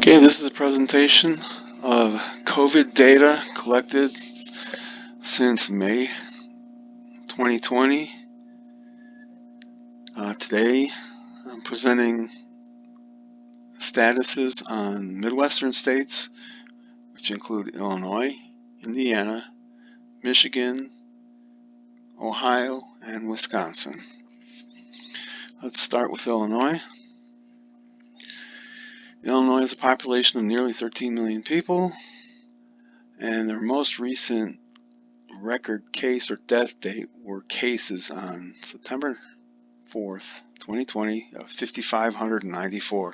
Okay, this is a presentation of COVID data collected since May 2020. Today, I'm presenting statuses on Midwestern states, which include Illinois, Indiana, Michigan, Ohio, and Wisconsin. Let's start with Illinois. Illinois has a population of nearly 13 million people, and their most recent record case or death date were cases on September 4th, 2020 of 5,594.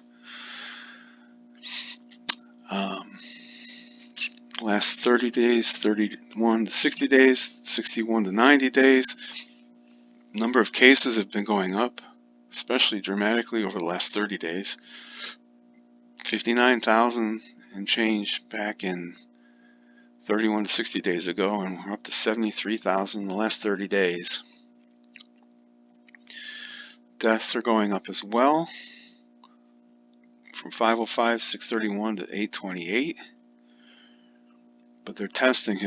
Last 30 days, 31 to 60 days, 61 to 90 days. Number of cases have been going up, especially dramatically over the last 30 days. 59,000 and change back in 31 to 60 days ago, and we're up to 73,000 in the last 30 days. Deaths are going up as well, from 505, 631 to 828. But their testing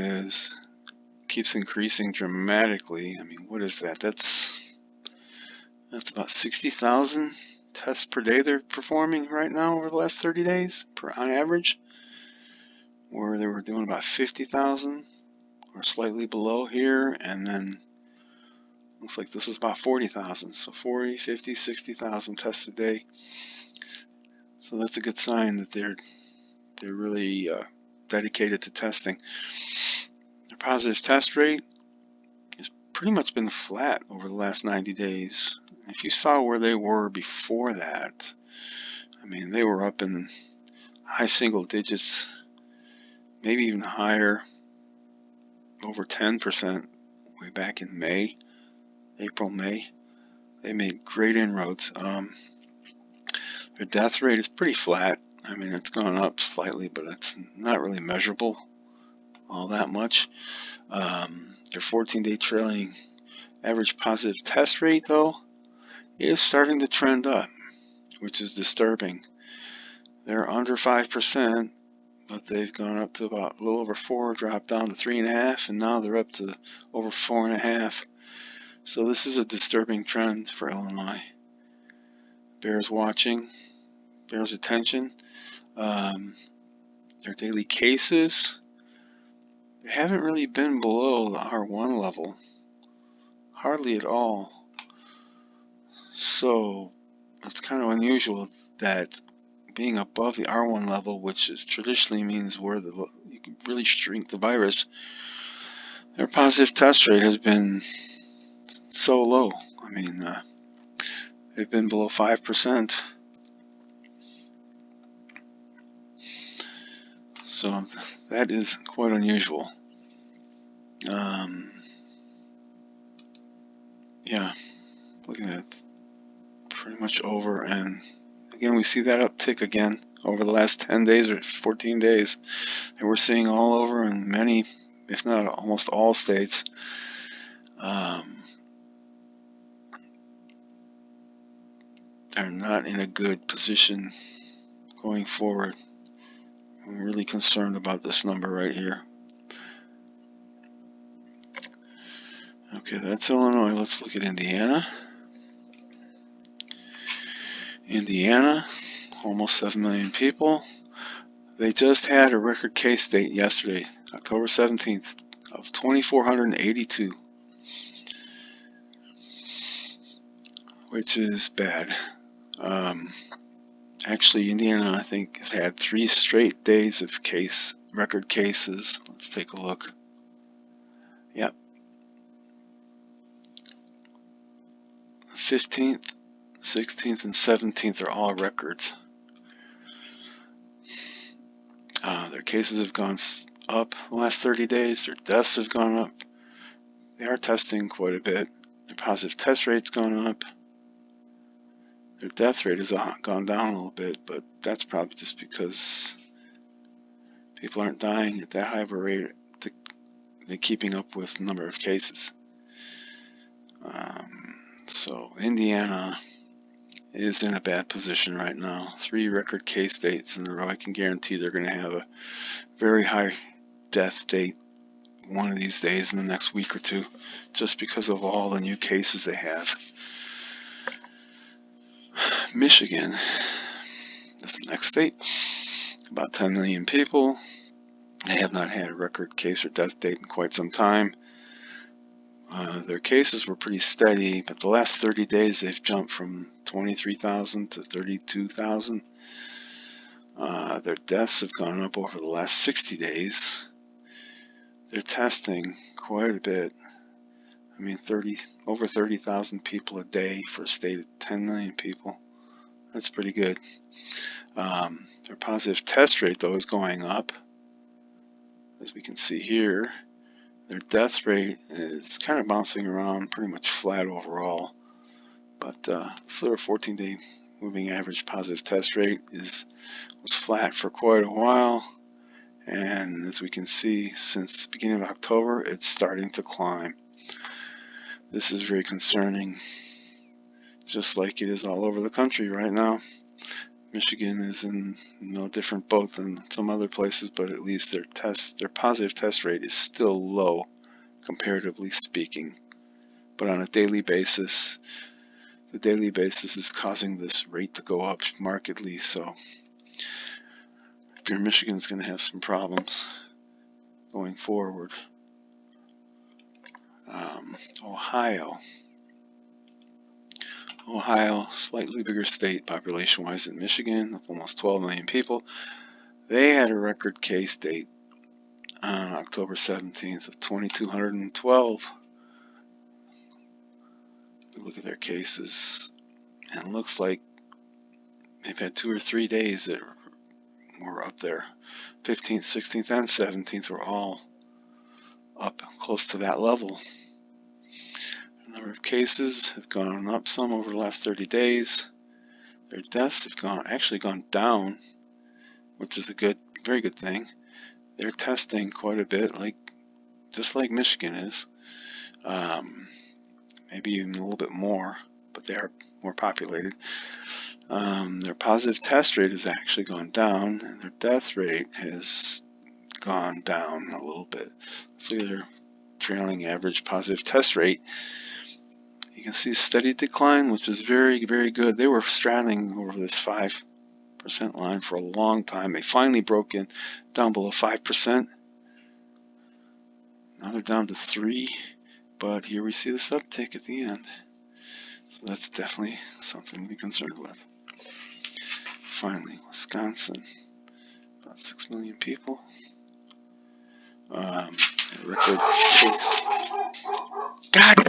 keeps increasing dramatically. I mean, what is that? That's about 60,000 tests per day they're performing right now over the last 30 days on average, where they were doing about 50,000 or slightly below here, and then looks like this is about 40,000. So 40, 50, 60,000 tests a day. So that's a good sign that they're really dedicated to testing. Their positive test rate has pretty much been flat over the last 90 days. If you saw where they were before that, I mean, they were up in high single digits, maybe even higher, over 10% way back in May, April, May. They made great inroads. Their death rate is pretty flat. I mean, it's gone up slightly, but it's not really measurable all that much. Their 14-day trailing average positive test rate, though, is starting to trend up, which is disturbing. They're under 5%, but they've gone up to about a little over 4, dropped down to 3.5, and now they're up to over 4.5. So this is a disturbing trend for Illinois. Bears watching, bears attention. Their daily cases, they haven't really been below the R1 level, hardly at all. So it's kind of unusual that being above the R1 level, which is traditionally means where you can really shrink the virus, their positive test rate has been so low. I mean, they've been below 5%. So that is quite unusual. Yeah, looking at pretty much over, and again we see that uptick again over the last 10 days or 14 days, and we're seeing all over in many, if not almost all states. They're not in a good position going forward. I'm really concerned about this number right here. Okay, that's Illinois. Let's look at Indiana. Indiana, almost 7 million people. They just had a record case date yesterday, October 17th, of 2,482, which is bad. Actually, Indiana, I think, has had 3 straight days of record cases. Let's take a look. Yep. 15th, 16th, and 17th are all records. Their cases have gone up the last 30 days. Their deaths have gone up. They are testing quite a bit. Their positive test rate's gone up. Their death rate has gone down a little bit, but that's probably just because people aren't dying at that high of a rate to keeping up with the number of cases. So Indiana is in a bad position right now. 3 record case dates in a row. I can guarantee they're going to have a very high death date one of these days in the next week or two, just because of all the new cases they have. Michigan, that's the next state, about 10 million people. They have not had a record case or death date in quite some time. Their cases were pretty steady, but the last 30 days they've jumped from 23,000 to 32,000. Their deaths have gone up over the last 60 days. They're testing quite a bit. I mean, over 30,000 people a day for a state of 10 million people. That's pretty good. Their positive test rate, though, is going up. As we can see here, their death rate is kind of bouncing around, pretty much flat overall. But so their 14-day moving average positive test rate was flat for quite a while. And as we can see, since the beginning of October, it's starting to climb. This is very concerning, just like it is all over the country right now. Michigan is in no different boat than some other places, but at least their positive test rate is still low, comparatively speaking. But on a daily basis, the daily basis is causing this rate to go up markedly. So if you're Michigan, is going to have some problems going forward. Ohio, slightly bigger state population-wise than Michigan, almost 12 million people. They had a record case date on October 17th of 2,212. We look at their cases, and it looks like they've had 2 or 3 days that were up there. 15th, 16th, and 17th were all up close to that level. The number of cases have gone up some over the last 30 days. Their deaths have actually gone down, which is a very good thing. They're testing quite a bit, just like Michigan is. Maybe even a little bit more, but they are more populated. Their positive test rate has actually gone down, and their death rate has gone down a little bit. Let's look at their trailing average positive test rate. You can see steady decline, which is very, very good. They were straddling over this 5% line for a long time. They finally broke in down below 5%. Now they're down to 3%, but here we see this uptick at the end. So that's definitely something to be concerned with. Finally, Wisconsin, about 6 million people. Record case. God